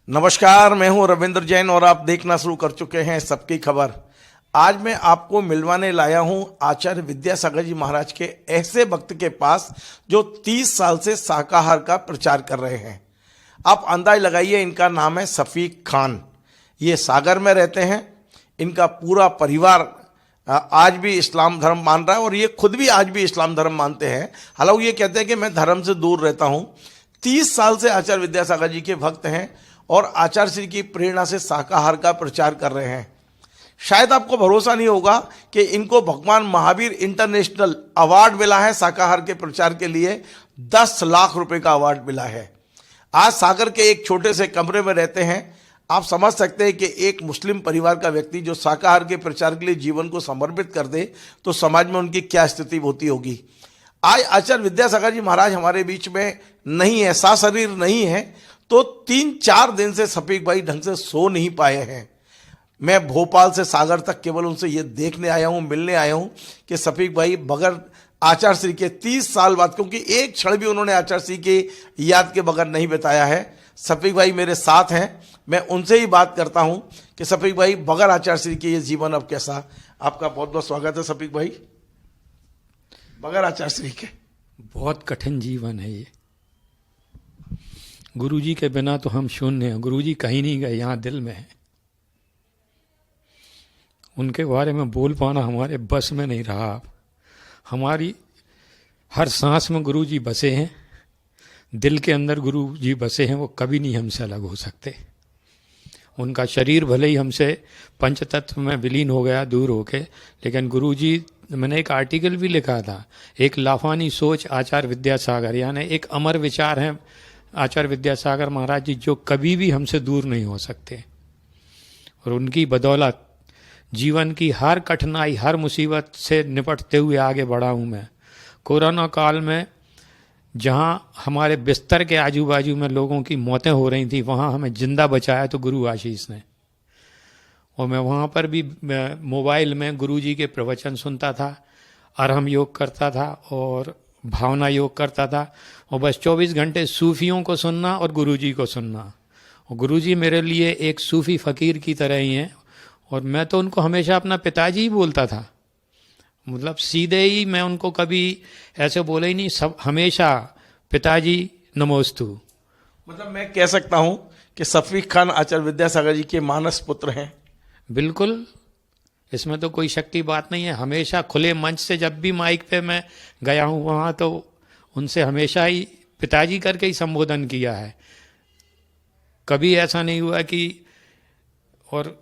नमस्कार, मैं हूं रविंद्र जैन और आप देखना शुरू कर चुके हैं सबकी खबर। आज मैं आपको मिलवाने लाया हूं आचार्य विद्यासागर जी महाराज के ऐसे भक्त के पास जो 30 साल से शाकाहार का प्रचार कर रहे हैं। आप अंदाज लगाइए, इनका नाम है शफीक खान। ये सागर में रहते हैं। इनका पूरा परिवार आज भी इस्लाम धर्म मान रहा है और ये खुद भी आज भी इस्लाम धर्म मानते हैं। हालांकि ये कहते हैं कि मैं धर्म से दूर रहता हूं। 30 साल से आचार्य विद्यासागर जी के भक्त हैं और आचार्य श्री की प्रेरणा से शाकाहार का प्रचार कर रहे हैं। शायद आपको भरोसा नहीं होगा कि इनको भगवान महावीर इंटरनेशनल अवार्ड मिला है। शाकाहार के प्रचार के लिए 10 लाख रुपए का अवार्ड मिला है। आज सागर के एक छोटे से कमरे में रहते हैं। आप समझ सकते हैं कि एक मुस्लिम परिवार का व्यक्ति जो शाकाहार के प्रचार के लिए जीवन को समर्पित कर दे तो समाज में उनकी क्या स्थिति होती होगी। आज आचार्य विद्यासागर जी महाराज हमारे बीच में नहीं है, साशरीर नहीं है, तो 3-4 दिन से शफीक भाई ढंग से सो नहीं पाए हैं। मैं भोपाल से सागर तक केवल उनसे ये देखने आया हूँ, मिलने आया हूँ कि शफीक भाई बगैर आचार्य श्री के 30 साल बाद, क्योंकि एक क्षण भी उन्होंने आचार्य श्री की याद के बगैर नहीं बिताया है। शफीक भाई मेरे साथ हैं, मैं उनसे ही बात करता हूँ कि शफीक भाई बगैर आचार्य श्री के ये जीवन अब कैसा। आपका बहुत बहुत स्वागत है शफीक भाई। बगैर आचार्य श्री के बहुत कठिन जीवन है ये। गुरुजी के बिना तो हम शून्य हैं। गुरुजी कहीं नहीं गए, यहाँ दिल में है। उनके बारे में बोल पाना हमारे बस में नहीं रहा। हमारी हर सांस में गुरुजी बसे हैं, दिल के अंदर गुरुजी बसे हैं। वो कभी नहीं हमसे अलग हो सकते। उनका शरीर भले ही हमसे पंचतत्व में विलीन हो गया दूर होके, लेकिन गुरुजी, मैंने एक आर्टिकल भी लिखा था, एक लाफानी सोच आचार्य विद्यासागर, यानी एक अमर विचार है आचार्य विद्यासागर महाराज जी, जो कभी भी हमसे दूर नहीं हो सकते। और उनकी बदौलत जीवन की हर कठिनाई, हर मुसीबत से निपटते हुए आगे बढ़ा हूँ मैं। कोरोना काल में जहाँ हमारे बिस्तर के आजू बाजू में लोगों की मौतें हो रही थी, वहाँ हमें जिंदा बचाया तो गुरु आशीष ने। और मैं वहाँ पर भी मोबाइल में गुरुजी के प्रवचन सुनता था, अरहम योग करता था और भावना योग करता था, और बस 24 घंटे सूफियों को सुनना और गुरुजी को सुनना। और गुरुजी मेरे लिए एक सूफी फ़कीर की तरह ही हैं, और मैं तो उनको हमेशा अपना पिताजी ही बोलता था। मतलब सीधे ही मैं उनको कभी ऐसे बोले ही नहीं, सब हमेशा पिताजी नमोस्तु। मतलब मैं कह सकता हूं कि शफीक खान आचार्य विद्यासागर जी के मानस पुत्र हैं। बिल्कुल, इसमें तो कोई शक की बात नहीं है। हमेशा खुले मंच से जब भी माइक पे मैं गया हूँ वहाँ तो उनसे हमेशा ही पिताजी करके ही संबोधन किया है। कभी ऐसा नहीं हुआ कि, और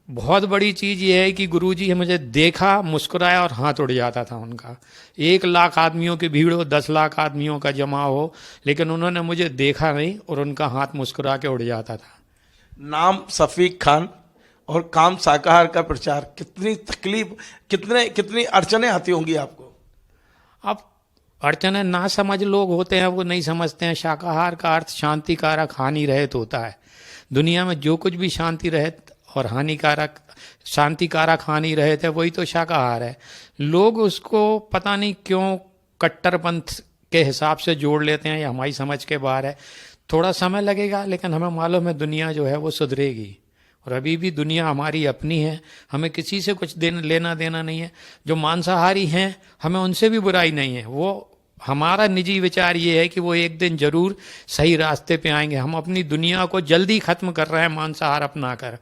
बहुत बड़ी चीज़ ये है कि गुरुजी मुझे देखा, मुस्कुराया और हाथ उड़ जाता था उनका। 1 लाख आदमियों की भीड़ हो, 10 लाख आदमियों का जमा हो, लेकिन उन्होंने मुझे देखा नहीं और उनका हाथ मुस्कुरा के उड़ जाता था। नाम शफीक खान और काम शाकाहार का प्रचार, कितनी तकलीफ, कितनी अड़चने आती होंगी आपको। अब अड़चने ना समझ लोग होते हैं, वो नहीं समझते हैं। शाकाहार का अर्थ शांतिकारक, हानि रहित होता है। दुनिया में जो कुछ भी शांति रहित और हानिकारक, शांतिकारक, हानि रहित है, वही तो शाकाहार है। लोग उसको पता नहीं क्यों कट्टरपंथ के हिसाब से जोड़ लेते हैं, या हमारी समझ के बाहर है। थोड़ा समय लगेगा, लेकिन हमें मालूम है दुनिया जो है वो सुधरेगी। और अभी भी दुनिया हमारी अपनी है, हमें किसी से कुछ लेना देना नहीं है। जो मांसाहारी हैं, हमें उनसे भी बुराई नहीं है। वो हमारा निजी विचार ये है कि वो एक दिन जरूर सही रास्ते पे आएंगे। हम अपनी दुनिया को जल्दी खत्म कर रहे हैं मांसाहार अपना कर।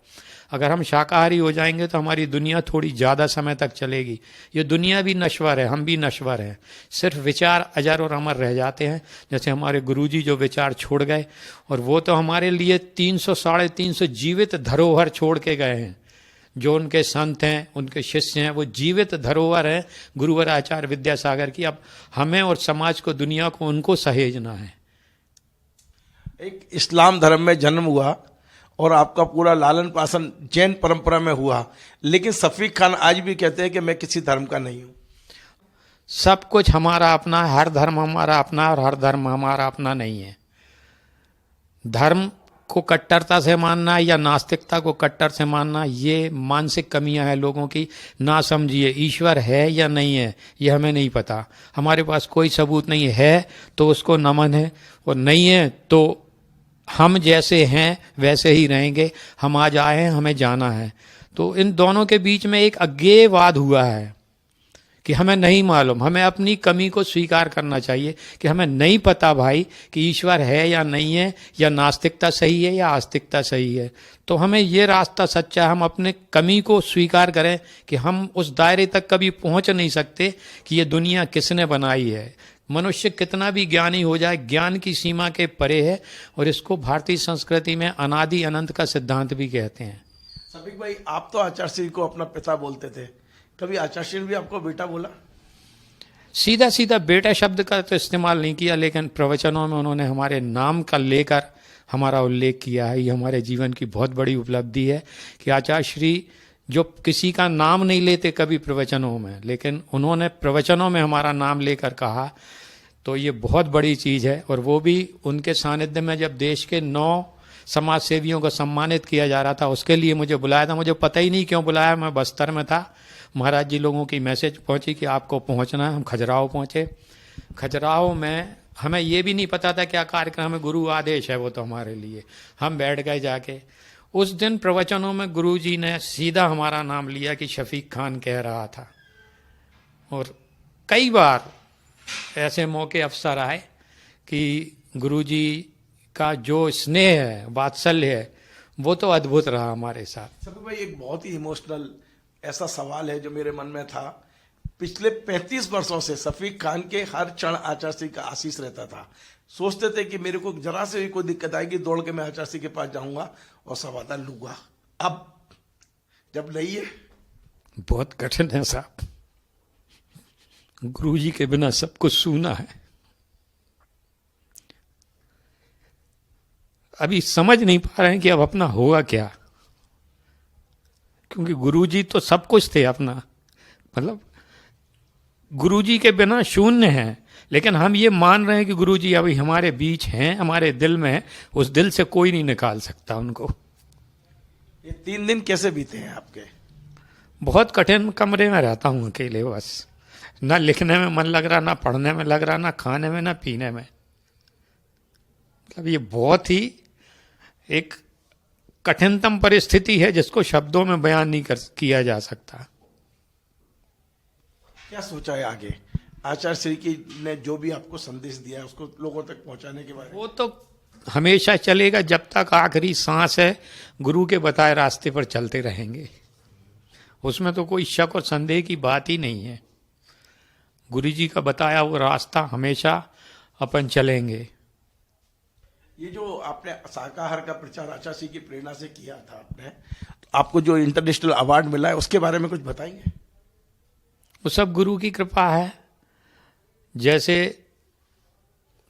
अगर हम शाकाहारी हो जाएंगे तो हमारी दुनिया थोड़ी ज़्यादा समय तक चलेगी। ये दुनिया भी नश्वर है, हम भी नश्वर हैं। सिर्फ विचार अजर और अमर रह जाते हैं, जैसे हमारे गुरुजी जो विचार छोड़ गए, और वो तो हमारे लिए 300-350 जीवित धरोहर छोड़ के गए हैं। जो उनके संत हैं, उनके शिष्य हैं, वो जीवित धरोहर हैं गुरुवर आचार्य विद्यासागर की। अब हमें और समाज को, दुनिया को उनको सहेजना है। एक इस्लाम धर्म में जन्म हुआ और आपका पूरा लालन पालन जैन परंपरा में हुआ, लेकिन शफीक खान आज भी कहते हैं कि मैं किसी धर्म का नहीं हूं। सब कुछ हमारा अपना है, हर धर्म हमारा अपना और हर धर्म हमारा अपना नहीं है। धर्म को कट्टरता से मानना या नास्तिकता को कट्टर से मानना, ये मानसिक कमियां हैं लोगों की। ना समझिए, ईश्वर है या नहीं है ये हमें नहीं पता। हमारे पास कोई सबूत नहीं है तो उसको नमन है, और नहीं है तो हम जैसे हैं वैसे ही रहेंगे, हम आज आए हैं, हमें जाना है। तो इन दोनों के बीच में एक अज्ञेयवाद हुआ है कि हमें नहीं मालूम, हमें अपनी कमी को स्वीकार करना चाहिए कि हमें नहीं पता भाई कि ईश्वर है या नहीं है, या नास्तिकता सही है या आस्तिकता सही है। तो हमें ये रास्ता सच्चा है, हम अपने कमी को स्वीकार करें कि हम उस दायरे तक कभी पहुंच नहीं सकते कि ये दुनिया किसने बनाई है। मनुष्य कितना भी ज्ञानी हो जाए, ज्ञान की सीमा के परे है, और इसको भारतीय संस्कृति में अनादि अनंत का सिद्धांत भी कहते हैं। सफीक भाई, आप तो आचार्य श्री को अपना पिता बोलते थे, कभी आचार्य श्री ने भी आपको बेटा बोला? सीधा सीधा बेटा शब्द का तो इस्तेमाल नहीं किया, लेकिन प्रवचनों में उन्होंने हमारे नाम का लेकर हमारा उल्लेख किया है। ये हमारे जीवन की बहुत बड़ी उपलब्धि है कि आचार्य श्री जो किसी का नाम नहीं लेते कभी प्रवचनों में, लेकिन उन्होंने प्रवचनों में हमारा नाम लेकर कहा, तो ये बहुत बड़ी चीज़ है। और वो भी उनके सानिध्य में, जब देश के 9 समाज सेवियों को सम्मानित किया जा रहा था, उसके लिए मुझे बुलाया था। मुझे पता ही नहीं क्यों बुलाया, मैं बस्तर में था। महाराज जी लोगों की मैसेज पहुंची कि आपको पहुंचना है। हम खजुराहो पहुंचे। खजुराहो में हमें ये भी नहीं पता था क्या कार्यक्रम है, गुरु आदेश है वो तो हमारे लिए। हम बैठ गए जाके। उस दिन प्रवचनों में गुरु जी ने सीधा हमारा नाम लिया कि शफीक खान कह रहा था। और कई बार ऐसे मौके अवसर आए कि गुरु जी का जो स्नेह है, वात्सल्य है, वो तो अद्भुत रहा हमारे साथ। सफीक भाई, एक बहुत ही इमोशनल ऐसा सवाल है जो मेरे मन में था। पिछले 35 वर्षों से सफीक खान के हर क्षण आचार्य श्री का आशीष रहता था। सोचते थे कि मेरे को जरा से भी कोई दिक्कत आएगी, दौड़ के मैं आचार्य श्री के पास जाऊंगा और समाधान लूंगा। अब जब नहीं है, बहुत कठिन है साहब। गुरु जी के बिना सब कुछ सूना है। अभी समझ नहीं पा रहे हैं कि अब अपना होगा क्या, क्योंकि गुरुजी तो सब कुछ थे अपना। मतलब गुरुजी के बिना शून्य है, लेकिन हम ये मान रहे हैं कि गुरुजी अभी हमारे बीच हैं, हमारे दिल में है। उस दिल से कोई नहीं निकाल सकता उनको। ये 3 दिन कैसे बीते हैं आपके? बहुत कठिन कमरे में रहता हूँ अकेले, बस ना लिखने में मन लग रहा, ना पढ़ने में लग रहा, ना खाने में, ना पीने में। मतलब ये बहुत ही एक कठिनतम परिस्थिति है जिसको शब्दों में बयान नहीं किया जा सकता। क्या सोचा है आगे? आचार्य श्री की ने जो भी आपको संदेश दिया है उसको लोगों तक पहुंचाने के बारे में? वो तो हमेशा चलेगा, जब तक आखिरी सांस है गुरु के बताए रास्ते पर चलते रहेंगे। उसमें तो कोई शक और संदेह की बात ही नहीं है। गुरु जी का बताया वो रास्ता हमेशा अपन चलेंगे। ये जो आपने शाकाहार का प्रचार आचार्य श्री की प्रेरणा से किया था आपने, तो आपको जो इंटरनेशनल अवार्ड मिला है उसके बारे में कुछ बताएंगे? वो सब गुरु की कृपा है। जैसे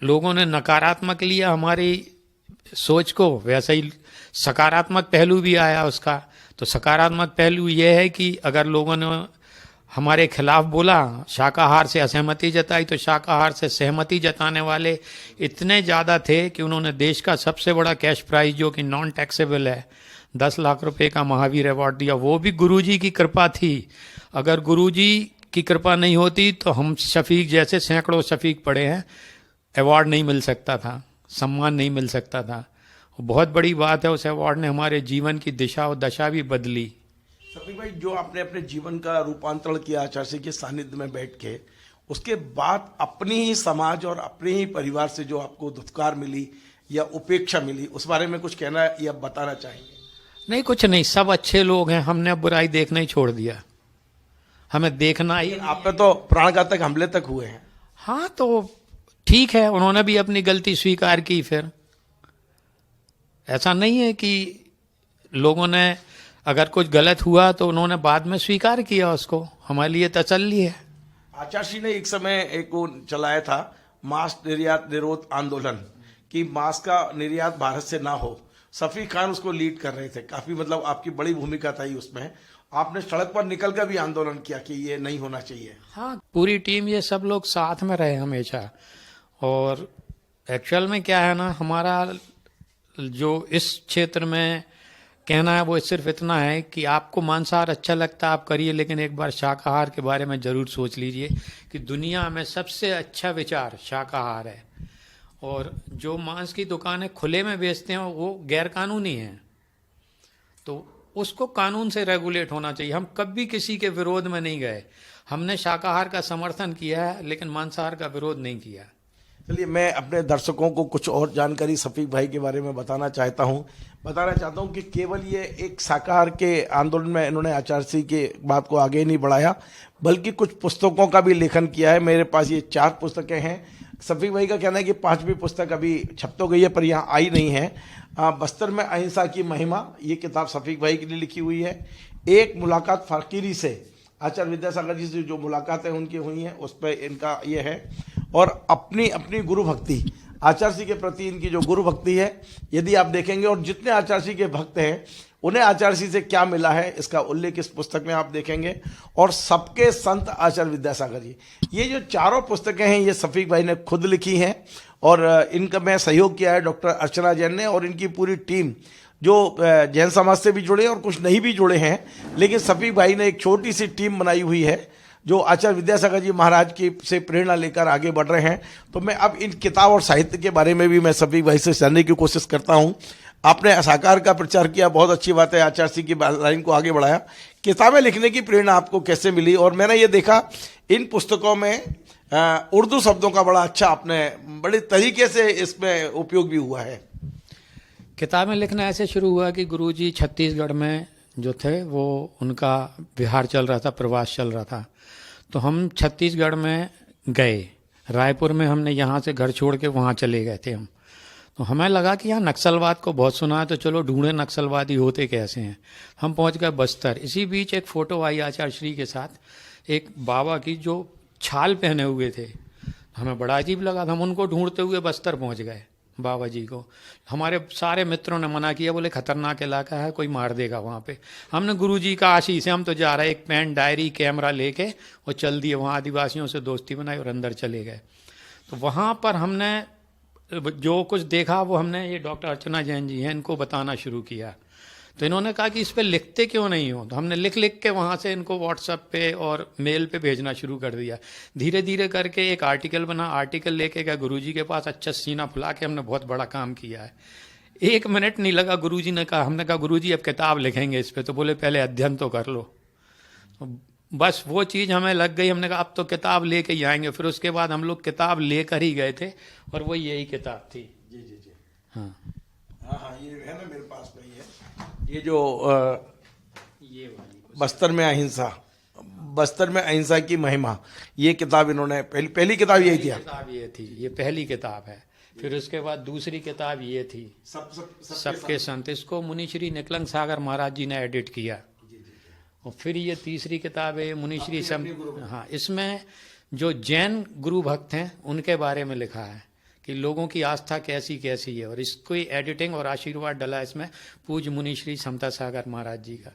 लोगों ने नकारात्मक लिया हमारी सोच को, वैसा ही सकारात्मक पहलू भी आया उसका। तो सकारात्मक पहलू यह है कि अगर लोगों ने हमारे खिलाफ बोला, शाकाहार से असहमति जताई, तो शाकाहार से सहमति जताने वाले इतने ज़्यादा थे कि उन्होंने देश का सबसे बड़ा कैश प्राइज, जो कि नॉन टैक्सेबल है, 10 लाख रुपए का महावीर अवार्ड दिया। वो भी गुरुजी की कृपा थी। अगर गुरुजी की कृपा नहीं होती तो हम शफीक जैसे सैकड़ों शफीक पड़े हैं, अवार्ड नहीं मिल सकता था, सम्मान नहीं मिल सकता था। बहुत बड़ी बात है, उस अवार्ड ने हमारे जीवन की दिशा और दशा भी बदली। सफीक भाई, जो आपने अपने जीवन का रूपांतरण किया आचार्य श्री के सानिध्य में बैठ के, उसके बाद अपनी ही समाज और अपने ही परिवार से जो आपको धुतकार मिली या उपेक्षा मिली, उस बारे में कुछ कहना या बताना चाहेंगे? नहीं, कुछ नहीं, सब अच्छे लोग हैं। हमने अब बुराई देखना ही छोड़ दिया, हमें देखना ही। आप पे तो प्राणघातक हमले तक हुए हैं। हाँ, तो ठीक है, उन्होंने भी अपनी गलती स्वीकार की। फिर ऐसा नहीं है कि लोगों ने अगर कुछ गलत हुआ तो उन्होंने बाद में स्वीकार किया उसको, हमारे लिए तसल्ली है। आचार्य श्री ने एक समय एक वो चलाया था मांस निर्यात निरोध आंदोलन, कि मांस का निर्यात भारत से ना हो। सफीक खान उसको लीड कर रहे थे। काफी मतलब आपकी बड़ी भूमिका था उसमें। आपने सड़क पर निकल कर भी आंदोलन किया कि ये नहीं होना चाहिए। हाँ, पूरी टीम, ये सब लोग साथ में रहे हमेशा। और एक्चुअल में क्या है ना, हमारा जो इस क्षेत्र में कहना है वो सिर्फ इतना है कि आपको मांसाहार अच्छा लगता है आप करिए, लेकिन एक बार शाकाहार के बारे में जरूर सोच लीजिए कि दुनिया में सबसे अच्छा विचार शाकाहार है। और जो मांस की दुकानें खुले में बेचते हैं वो गैर कानूनी हैं, तो उसको कानून से रेगुलेट होना चाहिए। हम कभी किसी के विरोध में नहीं गए, हमने शाकाहार का समर्थन किया है लेकिन मांसाहार का विरोध नहीं किया। चलिए, मैं अपने दर्शकों को कुछ और जानकारी शफीक भाई के बारे में बताना चाहता हूं कि केवल ये एक शाकाहार के आंदोलन में इन्होंने आचार्य की बात को आगे नहीं बढ़ाया, बल्कि कुछ पुस्तकों का भी लेखन किया है। मेरे पास ये 4 पुस्तकें हैं। शफीक भाई का कहना है कि 5वीं पुस्तक अभी छप तो गई है पर यहाँ आई नहीं है। बस्तर में अहिंसा की महिमा, ये किताब शफीक भाई के लिए लिखी हुई है। एक मुलाकात फकीरी से, आचार्य विद्यासागर जी से जो मुलाकातें उनकी हुई हैं उस पर इनका ये है। और अपनी अपनी गुरु भक्ति, आचार्य के प्रति इनकी जो गुरु भक्ति है, यदि आप देखेंगे, और जितने आचार्य के भक्त हैं उन्हें आचार्य से क्या मिला है इसका उल्लेख इस पुस्तक में आप देखेंगे। और सबके संत आचार्य विद्यासागर जी, ये जो 4 पुस्तकें हैं ये शफीक भाई ने खुद लिखी हैं और इनका मैं सहयोग किया है डॉक्टर अर्चना जैन ने और इनकी पूरी टीम, जो जैन समाज से भी जुड़े और कुछ नहीं भी जुड़े हैं, लेकिन शफीक भाई ने एक छोटी सी टीम बनाई हुई है जो आचार्य विद्यासागर जी महाराज की से प्रेरणा लेकर आगे बढ़ रहे हैं। तो मैं अब इन किताब और साहित्य के बारे में भी मैं शफीक भाई से जानने की कोशिश करता हूं। आपने शाकाहार का प्रचार किया, बहुत अच्छी बात है, आचार्य की लाइन को आगे बढ़ाया। किताबें लिखने की प्रेरणा आपको कैसे मिली? और मैंने ये देखा इन पुस्तकों में उर्दू शब्दों का बड़ा अच्छा आपने बड़े तरीके से इसमें उपयोग भी हुआ है। किताबें लिखना ऐसे शुरू हुआ कि गुरुजी छत्तीसगढ़ में जो थे वो उनका बिहार चल रहा था, प्रवास चल रहा था, तो हम छत्तीसगढ़ में गए। रायपुर में हमने यहाँ से घर छोड़ के वहाँ चले गए थे हम। तो हमें लगा कि यहाँ नक्सलवाद को बहुत सुना है, तो चलो ढूंढे नक्सलवादी होते कैसे हैं। हम पहुँच गए बस्तर। इसी बीच एक फ़ोटो आई आचार्य श्री के साथ एक बाबा की जो छाल पहने हुए थे। हमें बड़ा अजीब लगा, हम उनको ढूंढते हुए बस्तर पहुँच गए बाबा जी को। हमारे सारे मित्रों ने मना किया, बोले खतरनाक इलाका है, कोई मार देगा वहाँ पे। हमने गुरुजी का आशीष है, हम तो जा रहे, एक पेन डायरी कैमरा लेके और चल दिए वहाँ। आदिवासियों से दोस्ती बनाई और अंदर चले गए। तो वहाँ पर हमने जो कुछ देखा वो हमने, ये डॉक्टर अर्चना जैन जी हैं, इनको बताना शुरू किया। तो इन्होंने कहा कि इस पर लिखते क्यों नहीं हो? तो हमने लिख लिख के वहाँ से इनको व्हाट्सएप पे और मेल पे भेजना शुरू कर दिया। धीरे धीरे करके एक आर्टिकल बना, आर्टिकल लेके गया गुरुजी के पास, अच्छा सीना फुला के हमने बहुत बड़ा काम किया है। 1 मिनट नहीं लगा, गुरुजी ने कहा, हमने कहा गुरुजी अब किताब लिखेंगे इस पर। तो बोले पहले अध्ययन तो कर लो। तो बस वो चीज़ हमें लग गई, हमने कहा अब तो किताब लेके ही आएंगे। फिर उसके बाद हम लोग किताब लेकर ही गए थे और वो यही किताब थी। जी जी जी, हाँ हाँ, ये है ना मेरे पास में ही है। ये जो ये वाली बस्तर में अहिंसा की महिमा, ये किताब इन्होंने पहली किताब यही थी। किताब ये थी, ये पहली किताब है। फिर उसके बाद दूसरी किताब ये थी सबके संत। इसको मुनि श्री निकलंग सागर महाराज जी ने एडिट किया। और फिर ये तीसरी किताब है मुनि श्री हाँ, इसमें जो जैन गुरु भक्त हैं उनके बारे में लिखा है कि लोगों की आस्था कैसी कैसी है। और इसको एडिटिंग और आशीर्वाद डला इसमें पूज्य मुनि श्री समता सागर महाराज जी का।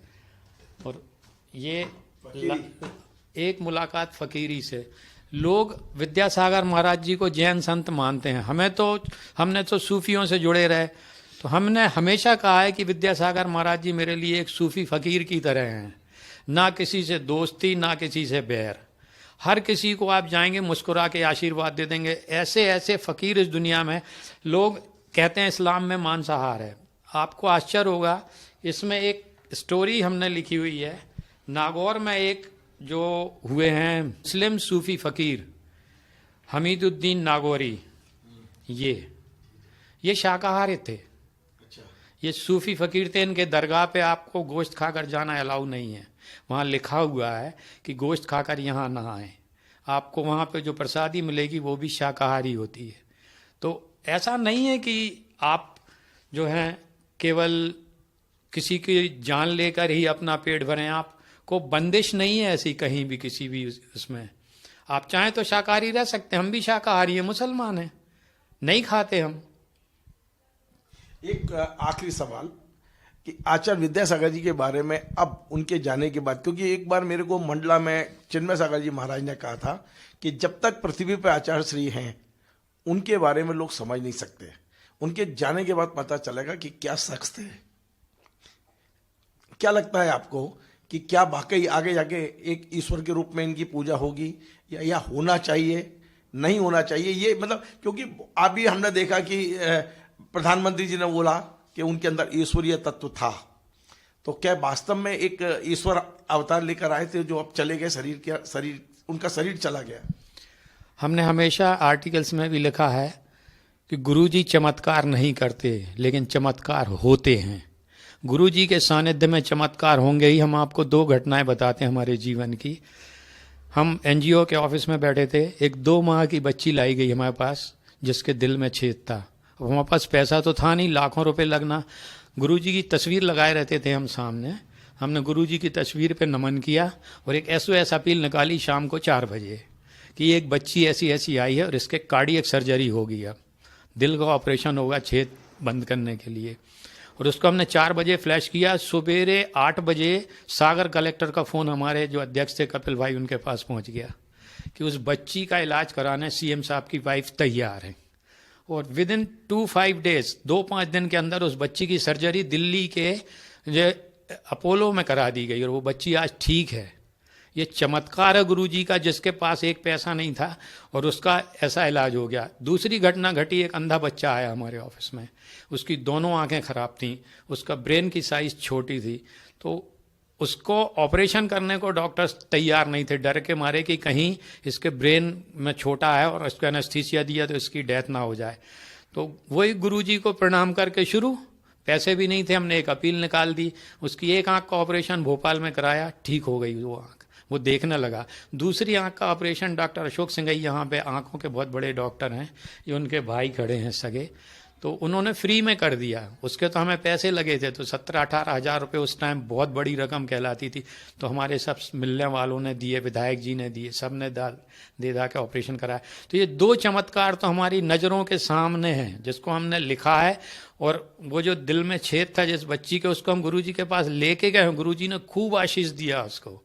और ये एक मुलाकात फकीरी से, लोग विद्यासागर महाराज जी को जैन संत मानते हैं। हमने तो सूफियों से जुड़े रहे, तो हमने हमेशा कहा है कि विद्यासागर महाराज जी मेरे लिए एक सूफी फकीर की तरह हैं। ना किसी से दोस्ती, ना किसी से बैर, हर किसी को आप जाएंगे मुस्कुरा के आशीर्वाद दे देंगे। ऐसे ऐसे फकीर इस दुनिया में। लोग कहते हैं इस्लाम में मांसाहार है, आपको आश्चर्य होगा, इसमें एक स्टोरी हमने लिखी हुई है। नागौर में एक जो हुए हैं मुस्लिम सूफी फकीर हमीदुद्दीन नागौरी, ये शाकाहारी थे। ये सूफी फकीर थे, इनके दरगाह पे आपको गोश्त खाकर जाना अलाउ नहीं है। वहाँ लिखा हुआ है कि गोश्त खाकर यहाँ ना आए। आपको वहाँ पे जो प्रसादी मिलेगी वो भी शाकाहारी होती है। तो ऐसा नहीं है कि आप जो हैं केवल किसी की जान लेकर ही अपना पेट भरें। आपको बंदिश नहीं है ऐसी कहीं भी, किसी भी उसमें। आप चाहें तो शाकाहारी रह सकते हैं, हम भी शाकाहारी हैं, मुसलमान हैं, नहीं खाते हम। एक आखिरी सवाल कि आचार्य विद्यासागर जी के बारे में अब उनके जाने के बाद, क्योंकि एक बार मेरे को मंडला में चिन्मय सागर जी महाराज ने कहा था कि जब तक पृथ्वी पर आचार्य श्री हैं उनके बारे में लोग समझ नहीं सकते, उनके जाने के बाद पता चलेगा कि क्या शख्स थे। क्या लगता है आपको कि क्या वाकई आगे जाके एक ईश्वर के रूप में इनकी पूजा होगी या होना चाहिए, नहीं होना चाहिए, ये मतलब क्योंकि अभी हमने देखा कि प्रधानमंत्री जी ने बोला कि उनके अंदर ईश्वरीय तत्व था, तो क्या वास्तव में एक ईश्वर अवतार लेकर आए थे जो अब चले गए, शरीर उनका शरीर चला गया? हमने हमेशा आर्टिकल्स में भी लिखा है कि गुरुजी चमत्कार नहीं करते लेकिन चमत्कार होते हैं। गुरुजी के सानिध्य में चमत्कार होंगे ही। हम आपको 2 घटनाएं बताते हैं हमारे जीवन की। हम एनजीओ के ऑफिस में बैठे थे, एक 2 माह की बच्ची लाई गई हमारे पास जिसके दिल में छेद था। अब हमारे पास पैसा तो था नहीं, लाखों रुपए लगना। गुरुजी की तस्वीर लगाए रहते थे हम सामने। हमने गुरुजी की तस्वीर पे नमन किया और एक SOS अपील निकाली शाम को 4 बजे कि एक बच्ची ऐसी ऐसी आई है और इसके कार्डियक सर्जरी होगी, अब दिल का ऑपरेशन होगा छेद बंद करने के लिए। और उसको हमने 4 बजे फ्लैश किया। सवेरे 8 बजे सागर कलेक्टर का फ़ोन हमारे जो अध्यक्ष थे कपिल भाई, उनके पास पहुंच गया कि उस बच्ची का इलाज कराने CM साहब की वाइफ तैयार है। और विद इन 2-5 डेज, 2-5 दिन के अंदर उस बच्ची की सर्जरी दिल्ली के अपोलो में करा दी गई और वो बच्ची आज ठीक है। ये चमत्कार है गुरुजी का, जिसके पास एक पैसा नहीं था और उसका ऐसा इलाज हो गया। दूसरी घटना घटी, एक अंधा बच्चा आया हमारे ऑफिस में, उसकी दोनों आंखें खराब थीं, उसका ब्रेन की साइज छोटी थी, तो उसको ऑपरेशन करने को डॉक्टर्स तैयार नहीं थे, डर के मारे कि कहीं इसके ब्रेन में छोटा है और इसको एनेस्थीसिया दिया तो इसकी डेथ ना हो जाए। तो वही गुरुजी को प्रणाम करके शुरू, पैसे भी नहीं थे, हमने एक अपील निकाल दी। उसकी एक आंख का ऑपरेशन भोपाल में कराया, ठीक हो गई वो आंख, वो देखने लगा। दूसरी आंख का ऑपरेशन डॉक्टर अशोक सिंघई, यहाँ पे आंखों के बहुत बड़े डॉक्टर हैं, ये उनके भाई खड़े हैं सगे, तो उन्होंने फ्री में कर दिया। उसके तो हमें पैसे लगे थे, तो 17-18 हज़ार रुपये उस टाइम बहुत बड़ी रकम कहलाती थी। तो हमारे सब मिलने वालों ने दिए, विधायक जी ने दिए, सब ने दे के ऑपरेशन कराया। तो ये 2 चमत्कार तो हमारी नज़रों के सामने हैं, जिसको हमने लिखा है। और वो जो दिल में छेद था जिस बच्ची के, उसको हम गुरुजी के पास लेके गए, गुरुजी ने खूब आशीष दिया उसको।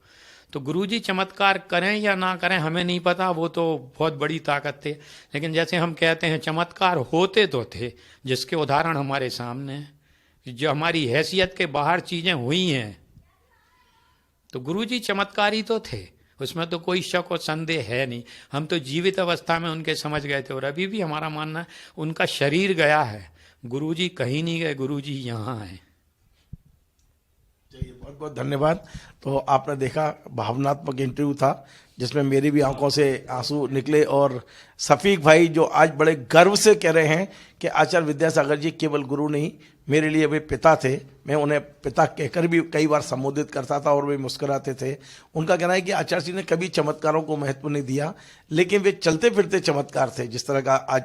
तो गुरुजी चमत्कार करें या ना करें हमें नहीं पता, वो तो बहुत बड़ी ताकत थे। लेकिन जैसे हम कहते हैं चमत्कार होते तो थे, जिसके उदाहरण हमारे सामने हैं, जो हमारी हैसियत के बाहर चीजें हुई हैं, तो गुरुजी चमत्कारी तो थे, उसमें तो कोई शक और संदेह है नहीं। हम तो जीवित अवस्था में उनके समझ गए थे और अभी भी हमारा मानना है उनका शरीर गया है, गुरुजी कहीं नहीं गए, गुरुजी यहाँ हैं। चलिए, बहुत बहुत धन्यवाद। तो आपने देखा भावनात्मक इंटरव्यू था जिसमें मेरी भी आंखों से आंसू निकले और शफीक भाई जो आज बड़े गर्व से कह रहे हैं कि आचार्य विद्यासागर जी केवल गुरु नहीं, मेरे लिए वे पिता थे। मैं उन्हें पिता कहकर भी कई बार संबोधित करता था और वे मुस्कुराते थे। उनका कहना है कि आचार्य जी ने कभी चमत्कारों को महत्व नहीं दिया, लेकिन वे चलते फिरते चमत्कार थे, जिस तरह का आज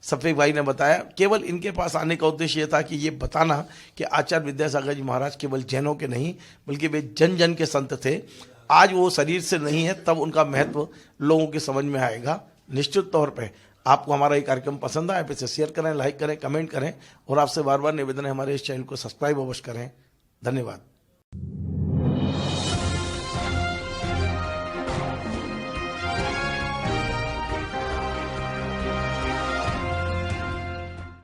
शफीक भाई ने बताया। केवल इनके पास आने का उद्देश्य यह था कि ये बताना कि आचार्य विद्यासागर जी महाराज केवल जैनों के नहीं बल्कि वे जन जन के संत थे। आज वो शरीर से नहीं है, तब उनका महत्व लोगों की समझ में आएगा। निश्चित तौर पे आपको हमारा ये कार्यक्रम पसंद आया, इसे शेयर करें, लाइक करें, कमेंट करें और आपसे बार बार निवेदन है हमारे इस चैनल को सब्सक्राइब अवश्य करें। धन्यवाद।